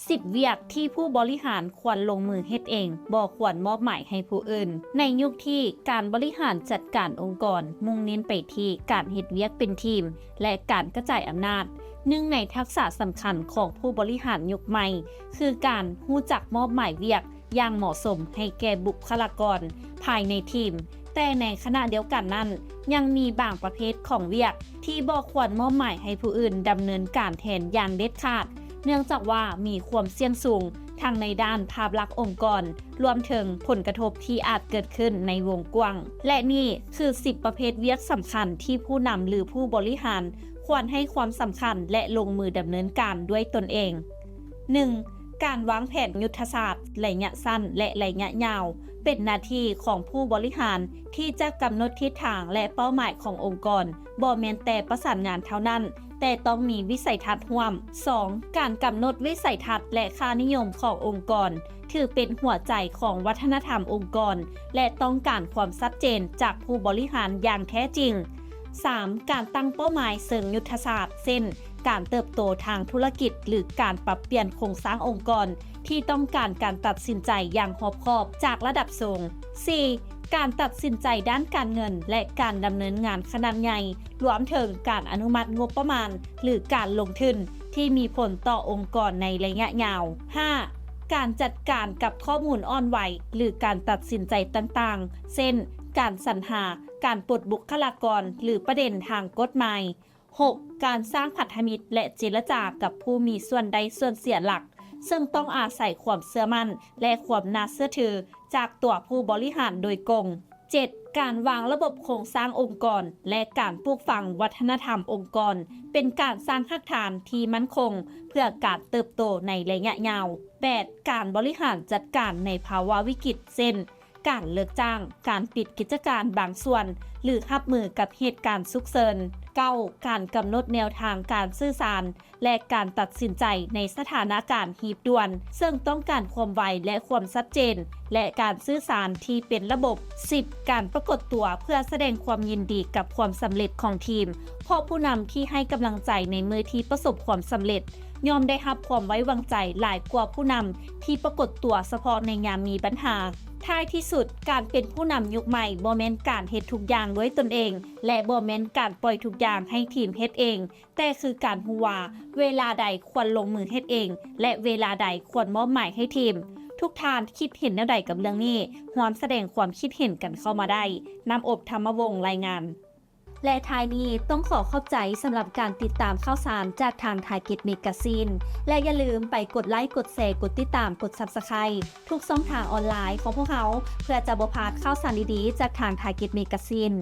10เวียกที่ผู้บริหารควรลงมือเฮ็ดเองบ่ควรมอบหมายให้ผู้อื่นในยุคที่การบริหารจัดการองค์กรมุ่งเน้นไปที่การเฮ็ดเวียกเป็นทีมและการกระจายอำนาจหนึ่งในทักษะสำคัญของผู้บริหารยุคใหม่คือการรู้จักมอบหมายเวียกอย่างเหมาะสมให้แก่บุคลากรภายในทีมแต่ในขณะเดียวกันนั้นยังมีบางประเภทของเวียกที่บ่ควรมอบหมายให้ผู้อื่นดำเนินการแทนอย่างเด็ดขาดเนื่องจากว่ามีความเสี่ยงสูงทั้งในด้านภาพลักษณ์องค์กรรวมถึงผลกระทบที่อาจเกิดขึ้นในวงกว้างและนี่คือ10ประเภทเวียกสำคัญที่ผู้นำหรือผู้บริหารควรให้ความสำคัญและลงมือดำเนินการด้วยตนเอง 1. การวางแผนยุทธศาสตร์ระยะสั้นและระยะยาวเป็นหน้าที่ของผู้บริหารที่จะกำหนดทิศทางและเป้าหมายขององค์กรบ่แม่นแต่ประสานงานเท่านั้นแต่ต้องมีวิสัยทัศน์ร่วม 2. การกำหนดวิสัยทัศน์และค่านิยมขององค์กรถือเป็นหัวใจของวัฒนธรรมองค์กรและต้องการความชัดเจนจากผู้บริหารอย่างแท้จริง 3. การตั้งเป้าหมายเชิงยุทธศาสตร์เช่นการเติบโตทางธุรกิจหรือการปรับเปลี่ยนโครงสร้างองค์กรที่ต้องการการตัดสินใจอย่างรอบคอบจากระดับสูง 4. การตัดสินใจด้านการเงินและการดำเนินงานขนาดใหญ่รวมถึงการอนุมัติงบประมาณหรือการลงทุนที่มีผลต่อองค์กรในระยะยาว 5. การจัดการกับข้อมูลอ่อนไหวหรือการตัดสินใจต่างๆเช่นการสรรหาการปลดบุคลากรหรือประเด็นทางกฎหมาย 6. การสร้างพันธมิตรและเจรจากับผู้มีส่วนใดส่วนเสียหลักซึ่งต้องอาศัยความเชื่อมั่นและความน่าเชื่อถือจากตัวผู้บริหารโดยตรง 7. การวางระบบโครงสร้างองค์กรและการปลูกฝังวัฒนธรรมองค์กรเป็นการสร้างรากฐานที่มั่นคงเพื่อการเติบโตในระยะยาว 8. การบริหารจัดการในภาวะวิกฤตเช่นการเลิกจ้างการปิดกิจการบางส่วนหรือรับมือกับเหตุการณ์ฉุกเฉิน 9. การกำหนดแนวทางการสื่อสารและการตัดสินใจในสถานการณ์หีบด่วนซึ่งต้องการความไวและความชัดเจนและการสื่อสารที่เป็นระบบ 10. การปรากฏตัวเพื่อแสดงความยินดีกับความสำเร็จของทีมเพราะผู้นำที่ให้กำลังใจในมือที่ประสบความสำเร็จย่อมได้รับความไว้วางใจหลายกว่าผู้นำที่ปรากฏตัวเฉพาะในยามมีปัญหาท้ายที่สุดการเป็นผู้นำยุคใหม่บ่แม่นการเฮ็ดทุกอย่างด้วยตนเองและบ่แม่นการปล่อยทุกอย่างให้ทีมเฮ็ดเองแต่คือการรู้ว่าเวลาใดควรลงมือเฮ็ดเองและเวลาใดควรมอบหมายให้ทีมทุกท่านคิดเห็นแนวใดกับเรื่องนี้ร่วมแสดงความคิดเห็นกันเข้ามาได้น้ำอบธรรมวงศ์รายงานและท้ายนี้ต้องขอขอบใจสำหรับการติดตามข่าวสารจากทาง Thaiget Magazine และอย่าลืมไปกดไลค์กดแชร์กดติดตามกด Subscribe ทุกช่องทางออนไลน์ของพวกเขาเพื่อจะบ่พลาดข่าวสารดีๆจากทาง Thaiget Magazine